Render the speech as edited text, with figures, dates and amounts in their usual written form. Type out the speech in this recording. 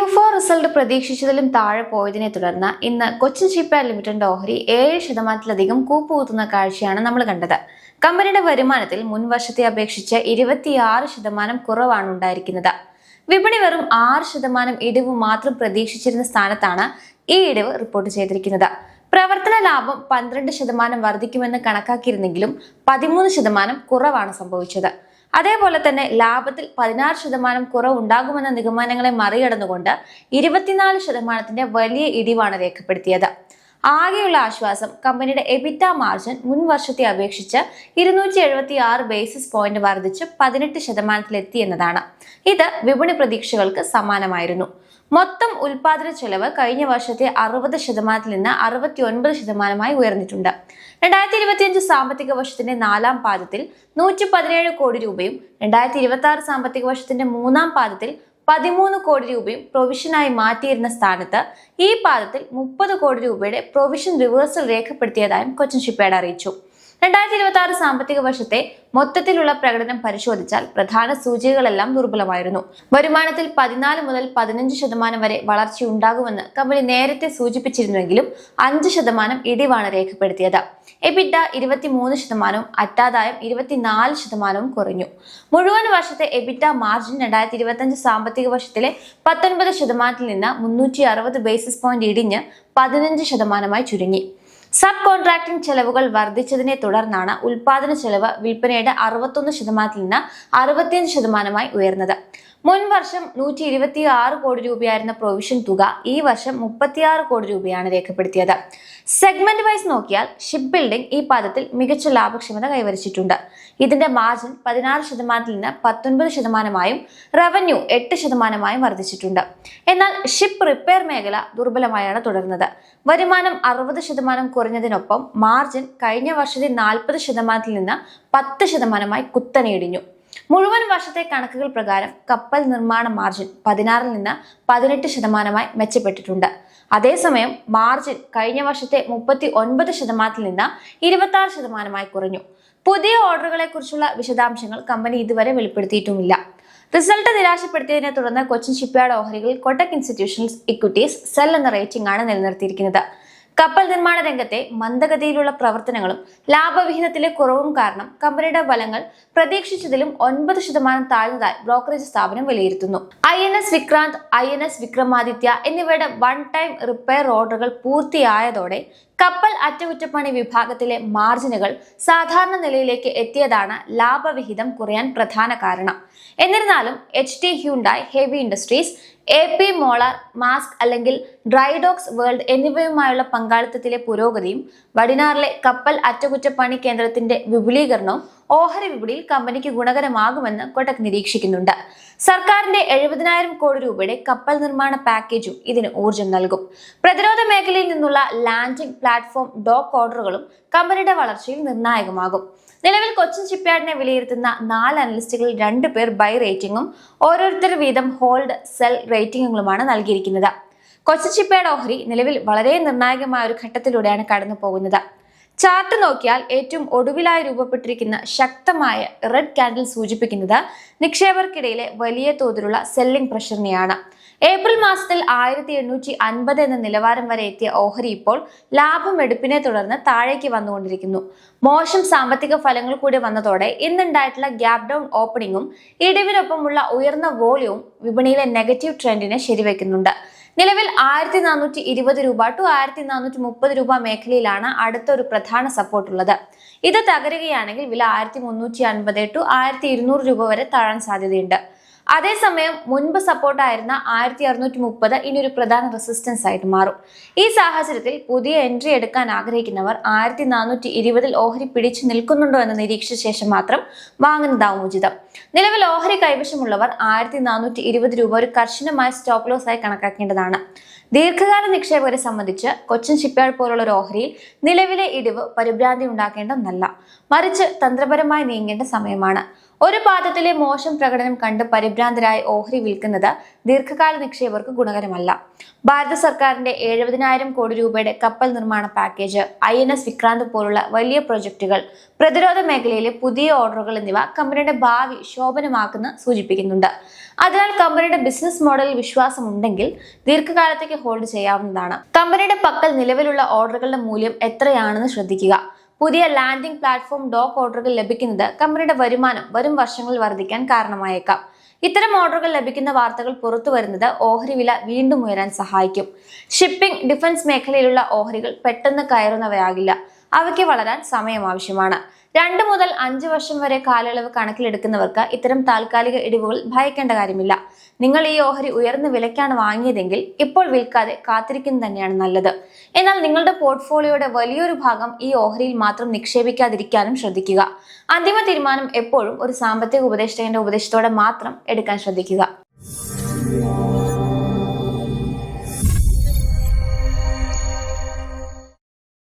Q4 result പ്രതീക്ഷിച്ചതിലും താഴെ പോയതിനെ തുടർന്ന് ഇന്ന് കൊച്ചിൻ ഷിപ്പ്യാർഡ് ലിമിറ്റഡിന്റെ ഓഹരി 7% കൂപ്പുകുത്തുന്ന കാഴ്ചയാണ് നമ്മൾ കണ്ടത്. കമ്പനിയുടെ വരുമാനത്തിൽ മുൻ വർഷത്തെ അപേക്ഷിച്ച് 26% കുറവാണ് ഉണ്ടായിരിക്കുന്നത്. വിപണി വെറും 6% ഇടിവ് മാത്രം പ്രതീക്ഷിച്ചിരുന്ന സ്ഥാനത്താണ് ഈ ഇടിവ് റിപ്പോർട്ട് ചെയ്തിരിക്കുന്നത്. പ്രവർത്തന ലാഭം 12% വർദ്ധിക്കുമെന്ന് കണക്കാക്കിയിരുന്നെങ്കിലും 13% കുറവാണ് സംഭവിച്ചത്. അതേപോലെ തന്നെ ലാഭത്തിൽ 16% കുറവുണ്ടാകുമെന്ന നിഗമനങ്ങളെ മറികടന്നുകൊണ്ട് 24% വലിയ ഇടിവാണ് രേഖപ്പെടുത്തിയത്. ആകെയുള്ള ആശ്വാസം കമ്പനിയുടെ എബിറ്റ മാർജിൻ മുൻ വർഷത്തെ അപേക്ഷിച്ച് 276 ബേസിസ് പോയിന്റ് വർദ്ധിച്ച് 18% എന്നതാണ്. ഇത് വിപണി പ്രതീക്ഷകൾക്ക് സമാനമായിരുന്നു. മൊത്തം ഉൽപാദന ചെലവ് കഴിഞ്ഞ വർഷത്തെ 60% നിന്ന് 69% ഉയർന്നിട്ടുണ്ട്. 2025 സാമ്പത്തിക വർഷത്തിന്റെ 4ാം പാദത്തിൽ 117 കോടി രൂപയും 2026 സാമ്പത്തിക വർഷത്തിന്റെ 3ാം പാദത്തിൽ 13 കോടി രൂപയും പ്രൊവിഷനായി മാറ്റിയിരുന്ന സ്ഥാനത്ത് ഈ പാദത്തിൽ 30 കോടി രൂപയുടെ പ്രൊവിഷൻ റിവേഴ്സൽ രേഖപ്പെടുത്തിയതായും കൊച്ചിൻ ഷിപ്പ്യാർഡ് അറിയിച്ചു. 2026 സാമ്പത്തിക വർഷത്തെ മൊത്തത്തിലുള്ള പ്രകടനം പരിശോധിച്ചാൽ പ്രധാന സൂചികകളെല്ലാം ദുർബലമായിരുന്നു. വരുമാനത്തിൽ 14 മുതൽ 15% വരെ വളർച്ചയുണ്ടാകുമെന്ന് കമ്പനി നേരത്തെ സൂചിപ്പിച്ചിരുന്നുവെങ്കിലും 5% ഇടിവാണ് രേഖപ്പെടുത്തിയത്. എബിറ്റ 23%, അറ്റാദായം 24% കുറഞ്ഞു. മുഴുവൻ വർഷത്തെ എബിറ്റ മാർജിൻ 2025 സാമ്പത്തിക വർഷത്തിലെ 19% നിന്ന് 360 ബേസിസ് പോയിന്റ് ഇടിഞ്ഞ് 15% ചുരുങ്ങി. സബ് കോൺട്രാക്ടിംഗ് ചെലവുകൾ വർദ്ധിച്ചതിനെ തുടർന്നാണ് ഉൽപാദന ചെലവ് വിൽപ്പനയുടെ 61% നിന്ന് 65% ഉയർന്നത്. മുൻ വർഷം 126 കോടി രൂപയായിരുന്ന പ്രൊവിഷൻ തുക ഈ വർഷം 36 കോടി രൂപയാണ് രേഖപ്പെടുത്തിയത്. സെഗ്മെന്റ് വൈസ് നോക്കിയാൽ ഷിപ്പ് ബിൽഡിംഗ് ഈ പാദത്തിൽ മികച്ച ലാഭക്ഷമത കൈവരിച്ചിട്ടുണ്ട്. ഇതിന്റെ മാർജിൻ 16% നിന്ന് 19%, റവന്യൂ 8% വർദ്ധിച്ചിട്ടുണ്ട്. എന്നാൽ ഷിപ്പ് റിപ്പയർ മേഖല ദുർബലമായാണ് തുടർന്നത്. വരുമാനം 60% കുറഞ്ഞതിനൊപ്പം മാർജിൻ കഴിഞ്ഞ വർഷത്തെ 40% നിന്ന് 10% കുത്തനെ ഇടിഞ്ഞു. മുഴുവൻ വർഷത്തെ കണക്കുകൾ പ്രകാരം കപ്പൽ നിർമ്മാണ മാർജിൻ 16 നിന്ന് 18% മെച്ചപ്പെട്ടിട്ടുണ്ട്. അതേസമയം മാർജിൻ കഴിഞ്ഞ വർഷത്തെ 39% നിന്ന് 26% കുറഞ്ഞു. പുതിയ ഓർഡറുകളെ കുറിച്ചുള്ള വിശദാംശങ്ങൾ കമ്പനി ഇതുവരെ വെളിപ്പെടുത്തിയിട്ടുമില്ല. റിസൾട്ട് നിരാശപ്പെടുത്തിയതിനെ തുടർന്ന് കൊച്ചിൻ ഷിപ്പ്യാർഡ് ഓഹരികളിൽ കൊട്ടക് ഇൻസ്റ്റിറ്റ്യൂഷണൽ ഇക്വിറ്റീസ് സെൽ എന്ന റേറ്റിംഗ് ആണ് നിലനിർത്തിയിരിക്കുന്നത്. കപ്പൽ നിർമ്മാണ രംഗത്തെ മന്ദഗതിയിലുള്ള പ്രവർത്തനങ്ങളും ലാഭവിഹിതത്തിലെ കുറവും കാരണം കമ്പനിയുടെ ഫലങ്ങൾ പ്രതീക്ഷിച്ചതിലും 9% താഴ്ന്നതായി ബ്രോക്കറേജ് സ്ഥാപനം വിലയിരുത്തുന്നു. INS വിക്രാന്ത്, INS വിക്രമാദിത്യ എന്നിവയുടെ വൺ ടൈം റിപ്പയർ ഓർഡറുകൾ പൂർത്തിയായതോടെ കപ്പൽ അറ്റകുറ്റപ്പണി വിഭാഗത്തിലെ മാർജിനുകൾ സാധാരണ നിലയിലേക്ക് എത്തിയതാണ് ലാഭവിഹിതം കുറയാൻ പ്രധാന കാരണം. എന്നിരുന്നാലും HT Hyundai heavy industries, AP molar, mask അല്ലെങ്കിൽ ഡ്രൈഡോക്സ് വേൾഡ് എന്നിവയുമായുള്ള പങ്കാളിത്തത്തിലെ പുരോഗതിയും വടിനാറിലെ കപ്പൽ അറ്റകുറ്റപ്പണി കേന്ദ്രത്തിന്റെ വിപുലീകരണവും ഓഹരി വിപണിയിൽ കമ്പനിക്ക് ഗുണകരമാകുമെന്ന് കൊട്ടക് നിരീക്ഷിക്കുന്നുണ്ട്. സർക്കാരിന്റെ 70,000 കോടി രൂപയുടെ കപ്പൽ നിർമ്മാണ പാക്കേജും ഇതിന് ഊർജം നൽകും. പ്രതിരോധ മേഖലയിൽ നിന്നുള്ള ലാൻഡിംഗ് പ്ലാറ്റ്ഫോം ഡോക്ക് ഓർഡറുകളും കമ്പനിയുടെ വളർച്ചയിൽ നിർണായകമാകും. നിലവിൽ കൊച്ചിൻ ഷിപ്പ്യാർഡിനെ വിലയിരുത്തുന്ന 4 അനലിസ്റ്റുകളിൽ 2 പേർ ബൈ റേറ്റിംഗും ഓരോരുത്തർ വീതം ഹോൾഡ്, സെൽ റേറ്റിംഗുകളുമാണ് നൽകിയിരിക്കുന്നത്. കൊച്ചിൻ ഷിപ്പ്യാർഡ് ഓഹരി നിലവിൽ വളരെ നിർണായകമായ ഒരു ഘട്ടത്തിലൂടെയാണ് കടന്നു പോകുന്നത്. ചാർട്ട് നോക്കിയാൽ ഏറ്റവും ഒടുവിലായി രൂപപ്പെട്ടിരിക്കുന്ന ശക്തമായ റെഡ് കാൻഡിൽ സൂചിപ്പിക്കുന്നത് നിക്ഷേപകർക്കിടയിലെ വലിയ തോതിലുള്ള സെല്ലിംഗ് പ്രഷറിനെയാണ്. ഏപ്രിൽ മാസത്തിൽ 1850 എന്ന നിലവാരം വരെ എത്തിയ ഓഹരി ഇപ്പോൾ ലാഭമെടുപ്പിനെ തുടർന്ന് താഴേക്ക് വന്നുകൊണ്ടിരിക്കുന്നു. മോശം സാമ്പത്തിക ഫലങ്ങൾ കൂടി വന്നതോടെ ഇന്നുണ്ടായിട്ടുള്ള ഗ്യാപ് ഡൗൺ ഓപ്പണിംഗും ഇടിവിനൊപ്പമുള്ള ഉയർന്ന വോളിയവും വിപണിയിലെ നെഗറ്റീവ് ട്രെൻഡിനെ ശരിവെക്കുന്നുണ്ട്. നിലവിൽ 1420 രൂപ ടു 1430 രൂപ മേഖലയിലാണ് അടുത്ത ഒരു പ്രധാന സപ്പോർട്ട് ഉള്ളത്. ഇത് തകരുകയാണെങ്കിൽ വില 1350 ടു 1200 രൂപ വരെ താഴാൻ സാധ്യതയുണ്ട്. അതേസമയം മുൻപ് സപ്പോർട്ടായിരുന്ന 1630 ഇനി ഒരു പ്രധാന റെസിസ്റ്റൻസ് ആയിട്ട് മാറും. ഈ സാഹചര്യത്തിൽ പുതിയ എൻട്രി എടുക്കാൻ ആഗ്രഹിക്കുന്നവർ 1420 ഓഹരി പിടിച്ചു നിൽക്കുന്നുണ്ടോ എന്ന് നിരീക്ഷിച്ച ശേഷം മാത്രം വാങ്ങുന്നതാവും ഉചിതം. നിലവിൽ ഓഹരി കൈവശമുള്ളവർ 1420 രൂപ ഒരു കർശനമായ സ്റ്റോപ്പ് ലോസ് ആയി കണക്കാക്കേണ്ടതാണ്. ദീർഘകാല നിക്ഷേപകരെ സംബന്ധിച്ച് കൊച്ചിൻ ഷിപ്പ്യാർഡ് പോലുള്ള ഒരു ഓഹരിയിൽ നിലവിലെ ഇടിവ് പരിഭ്രാന്തി ഉണ്ടാക്കേണ്ടതല്ല, മറിച്ച് തന്ത്രപരമായി നീങ്ങേണ്ട സമയമാണ്. ഒരു പാദത്തിലെ മോശം പ്രകടനം കണ്ട് പരിഭ്രാന്തരായ ഓഹരി വിൽക്കുന്നത് ദീർഘകാല നിക്ഷേപകർക്ക് ഗുണകരമല്ല. ഭാരത സർക്കാരിന്റെ 70,000 കോടി രൂപയുടെ കപ്പൽ നിർമ്മാണ പാക്കേജ്, INS വിക്രാന്ത് പോലുള്ള വലിയ പ്രൊജക്ടുകൾ, പ്രതിരോധ മേഖലയിലെ പുതിയ ഓർഡറുകൾ എന്നിവ കമ്പനിയുടെ ഭാവി ശോഭനമാക്കുന്ന സൂചിപ്പിക്കുന്നുണ്ട്. അതിനാൽ കമ്പനിയുടെ ബിസിനസ് മോഡലിൽ വിശ്വാസമുണ്ടെങ്കിൽ ദീർഘകാലത്തേക്ക് ഹോൾഡ് ചെയ്യാവുന്നതാണ്. കമ്പനിയുടെ പക്കൽ നിലവിലുള്ള ഓർഡറുകളുടെ മൂല്യം എത്രയാണെന്ന് ശ്രദ്ധിക്കുക. പുതിയ ലാൻഡിംഗ് പ്ലാറ്റ്ഫോം ഡോക്ക് ഓർഡറുകൾ ലഭിക്കുന്നത് കമ്പനിയുടെ വരുമാനം വരും വർഷങ്ങളിൽ വർദ്ധിക്കാൻ കാരണമായേക്കാം. ഇത്തരം ഓർഡറുകൾ ലഭിക്കുന്ന വാർത്തകൾ പുറത്തു വരുന്നത് ഓഹരി വില വീണ്ടും ഉയരാൻ സഹായിക്കും. ഷിപ്പിംഗ്, ഡിഫൻസ് മേഖലയിലുള്ള ഓഹരികൾ പെട്ടെന്ന് കയറുന്നവയാകില്ല. അവയ്ക്ക് വളരാൻ സമയം ആവശ്യമാണ്. 2 മുതൽ 5 വർഷം വരെ കാലയളവ് കണക്കിലെടുക്കുന്നവർക്ക് ഇത്തരം താൽക്കാലിക ഇടിവുകൾ ഭയക്കേണ്ട കാര്യമില്ല. നിങ്ങൾ ഈ ഓഹരി ഉയർന്ന വിലയ്ക്കാണ് വാങ്ങിയതെങ്കിൽ ഇപ്പോൾ വിൽക്കാതെ കാത്തിരിക്കുന്നത് തന്നെയാണ് നല്ലത്. എന്നാൽ നിങ്ങളുടെ പോർട്ട്ഫോളിയോയുടെ വലിയൊരു ഭാഗം ഈ ഓഹരിയിൽ മാത്രം നിക്ഷേപിക്കാതിരിക്കാനും ശ്രദ്ധിക്കുക. അന്തിമ തീരുമാനം എപ്പോഴും ഒരു സാമ്പത്തിക ഉപദേഷ്ടാവിന്റെ ഉപദേശത്തോടെ മാത്രം എടുക്കാൻ ശ്രദ്ധിക്കുക.